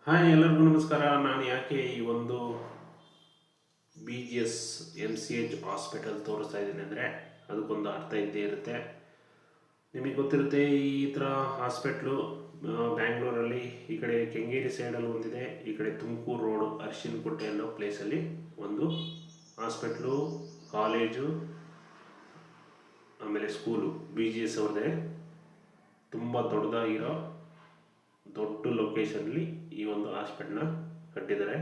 Hi ಎಲ್ಲರಿಗೂ ನಮಸ್ಕಾರ. ನಾನು ಯಾಕೆ ಈ ಒಂದು BGS MCH ಹಾಸ್ಪಿಟಲ್ ತೋರಿಸ್ತಾ ಇದ್ದೀನಿ ಅಂದರೆ ಅದಕ್ಕೊಂದು ಅರ್ಥ ಇದ್ದೇ ಇರುತ್ತೆ. ನಿಮಗೆ ಗೊತ್ತಿರುತ್ತೆ ಈ ಥರ ಹಾಸ್ಪಿಟ್ಲು ಬ್ಯಾಂಗ್ಳೂರಲ್ಲಿ ಈ ಕಡೆ ಕೆಂಗೇರಿ ಸೈಡಲ್ಲಿ ಒಂದಿದೆ, ಈ ಕಡೆ ತುಮಕೂರು ರೋಡು ಅರಿಶಿನಕೋಟೆ ಅನ್ನೋ ಪ್ಲೇಸಲ್ಲಿ ಒಂದು ಹಾಸ್ಪಿಟ್ಲು, ಕಾಲೇಜು, ಆಮೇಲೆ ಸ್ಕೂಲು BGS ಅವ್ರದ್ದೇ ತುಂಬ ದೊಡ್ಡದಾಗಿರೋ ದೊಡ್ಡ ಲೊಕೇಶನ್ಲಿ ಈ ಒಂದು ಹಾಸ್ಪಿಟ್ಲನ್ನ ಕಟ್ಟಿದ್ದಾರೆ.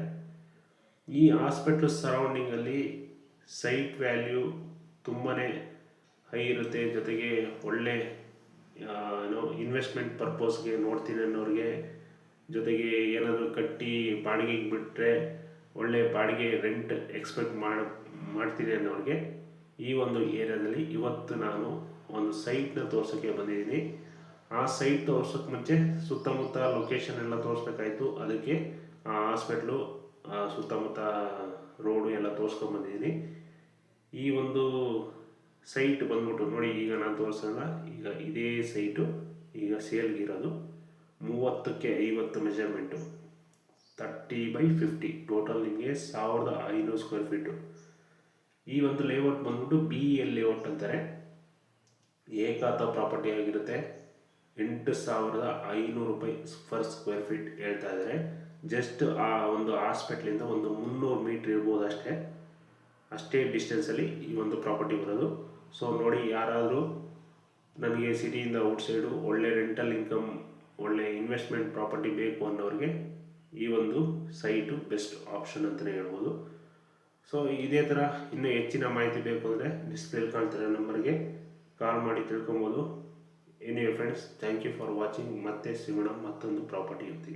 ಈ ಹಾಸ್ಪಿಟ್ಲ್ ಸರೌಂಡಿಂಗಲ್ಲಿ ಸೈಟ್ ವ್ಯಾಲ್ಯೂ ತುಂಬಾ ಹೈ ಇರುತ್ತೆ. ಜೊತೆಗೆ ಒಳ್ಳೆ ಇನ್ವೆಸ್ಟ್ಮೆಂಟ್ ಪರ್ಪಸ್ಗೆ ನೋಡ್ತೀನಿ ಅನ್ನೋರಿಗೆ, ಜೊತೆಗೆ ಏನಾದರೂ ಕಟ್ಟಿ ಬಾಡಿಗೆಗೆ ಬಿಟ್ಟರೆ ಒಳ್ಳೆ ಬಾಡಿಗೆ ರೆಂಟ್ ಎಕ್ಸ್ಪೆಕ್ಟ್ ಮಾಡ್ತೀನಿ ಅನ್ನೋರಿಗೆ ಈ ಒಂದು ಏರಿಯಾದಲ್ಲಿ ಇವತ್ತು ನಾನು ಒಂದು ಸೈಟ್ನ ತೋರ್ಸೋಕ್ಕೆ ಬಂದಿದ್ದೀನಿ. ಆ ಸೈಟ್ ತೋರ್ಸೋಕ್ಕೆ ಮುಂಚೆ ಸುತ್ತಮುತ್ತ ಲೊಕೇಶನ್ ಎಲ್ಲ ತೋರಿಸ್ಬೇಕಾಯ್ತು. ಅದಕ್ಕೆ ಆ ಹಾಸ್ಪಿಟ್ಲು ಸುತ್ತಮುತ್ತ ರೋಡು ಎಲ್ಲ ತೋರಿಸ್ಕೊಂಬಂದಿದ್ದೀನಿ. ಈ ಒಂದು ಸೈಟ್ ಬಂದ್ಬಿಟ್ಟು ನೋಡಿ, ಈಗ ನಾನು ತೋರಿಸೋಲ್ಲ, ಈಗ ಇದೇ ಸೈಟು ಈಗ ಸೇಲ್ಗಿರೋದು 30/50 ಮೆಜರ್ಮೆಂಟು, 30/50 ಟೋಟಲ್ ನಿಮಗೆ 1500 ಸ್ಕ್ವೇರ್ ಫೀಟು. ಈ ಒಂದು ಲೇಔಟ್ ಬಂದ್ಬಿಟ್ಟು BL ಲೇಔಟ್ ಅಂತಾರೆ. ಏಕಾತ ಪ್ರಾಪರ್ಟಿ ಆಗಿರುತ್ತೆ. 8,500 ರೂಪಾಯಿ ಪರ್ ಸ್ಕ್ವೇರ್ ಫೀಟ್ ಹೇಳ್ತಾ ಇದ್ದಾರೆ. ಜಸ್ಟ್ ಆ ಒಂದು ಹಾಸ್ಪಿಟ್ಲಿಂದ ಒಂದು 300 ಮೀಟ್ರ್ ಇರ್ಬೋದು ಅಷ್ಟೇ ಡಿಸ್ಟೆನ್ಸಲ್ಲಿ ಈ ಒಂದು ಪ್ರಾಪರ್ಟಿ ಬರೋದು. ಸೊ ನೋಡಿ, ಯಾರಾದರೂ ನನಗೆ ಸಿಟಿಯಿಂದ ಔಟ್ಸೈಡು ಒಳ್ಳೆ ರೆಂಟಲ್ ಇನ್ಕಮ್, ಒಳ್ಳೆ ಇನ್ವೆಸ್ಟ್ಮೆಂಟ್ ಪ್ರಾಪರ್ಟಿ ಬೇಕು ಅನ್ನೋರಿಗೆ ಈ ಒಂದು ಸೈಟು ಬೆಸ್ಟ್ ಆಪ್ಷನ್ ಅಂತಲೇ ಹೇಳ್ಬೋದು. ಸೊ ಇದೇ ಥರ ಇನ್ನೂ ಹೆಚ್ಚಿನ ಮಾಹಿತಿ ಬೇಕು ಅಂದರೆ ಡಿಸ್ಪ್ಲೇಲಿ ಕಾಣ್ತಿರೋ ನಂಬರ್ಗೆ ಕಾಲ್ ಮಾಡಿ ತಿಳ್ಕೊಬೋದು. Anyway friends, thank you for watching. ಮತ್ತೆ ಸಿಗೋಣ ಮತ್ತೊಂದು ಪ್ರಾಪರ್ಟಿ ಜೊತೆಗೆ.